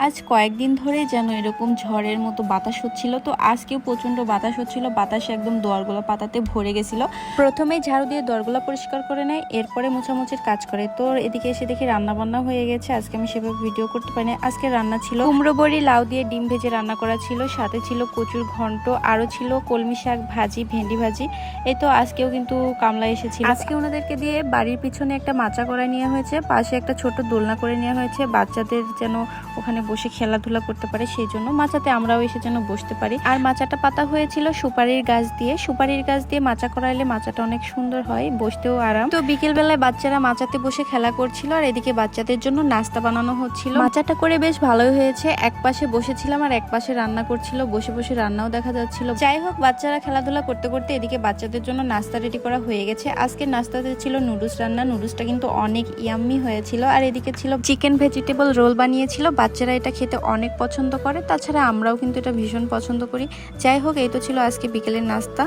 আজ কয়েকদিন ধরে যেন এরকম ঝড়ের মতো বাতাস হচ্ছিল, তো আজকেও প্রচন্ড বাতাস হচ্ছিল। বাতাসে একদম দোয়ারগুলো পাতাতে ভরে গেছিল। প্রথমে ঝাড়ু দিয়ে দোয়ারগুলো পরিষ্কার করে নেয়, এরপরে মোছামুছির কাজ করে। তো এদিকে এসে দেখি রান্না বান্না হয়ে গেছে। আজকে আমি সেভাবে ভিডিও করতে পারিনি। আজকে রান্না ছিল কুমড়ো বড়ি লাউ দিয়ে ডিম ভেজে রান্না করা ছিল, সাথে ছিল কচুর ঘন্ট, আরো ছিল কলমি শাক ভাজি, ভেন্ডি ভাজি। এই তো আজকেও কিন্তু কামলা এসেছিল। আজকে ওনাদেরকে দিয়ে বাড়ির পিছনে একটা মাচা করে নেওয়া হয়েছে, পাশে একটা ছোট দোলনা করে নেওয়া হয়েছে, বাচ্চাদের যেন ওখানে বসে খেলাধুলা করতে পারে, সেই জন্য মাচাতে আমরাও এসে যেন বসতে পারি। আর মাচাটা পাতা হয়েছিল সুপারির গাছ দিয়ে। সুপারির গাছ দিয়ে মাচা করাইলে মাচাটা অনেক সুন্দর হয়, বসতেও আরাম। তো বিকেল বেলায় বাচ্চারা মাচাতে বসে খেলা করছিল, আর এদিকে বাচ্চাদের জন্য নাস্তা বানানো হচ্ছিল। মাচাটা করে বেশ ভালোই হয়েছে। এক পাশে বসেছিলাম আর এক পাশে রান্না করছিল, বসে বসে রান্নাও দেখা যাচ্ছিল। যাই হোক, বাচ্চারা খেলাধুলা করতে করতে এদিকে বাচ্চাদের জন্য নাস্তা রেডি করা হয়ে গেছে। আজকে নাস্তাতে ছিল নুডলস রান্না। নুডলসটা কিন্তু অনেক ইয়াম্মি হয়েছিল। আর এদিকে ছিল চিকেন ভেজিটেবল রোল বানিয়েছিল। বাচ্চারা এটা খেতে অনেক পছন্দ করে, তাছাড়া আমরাও কিন্তু এটা ভীষণ পছন্দ করি। যাই হোক, এই তো ছিল আজকে বিকেলের নাস্তা।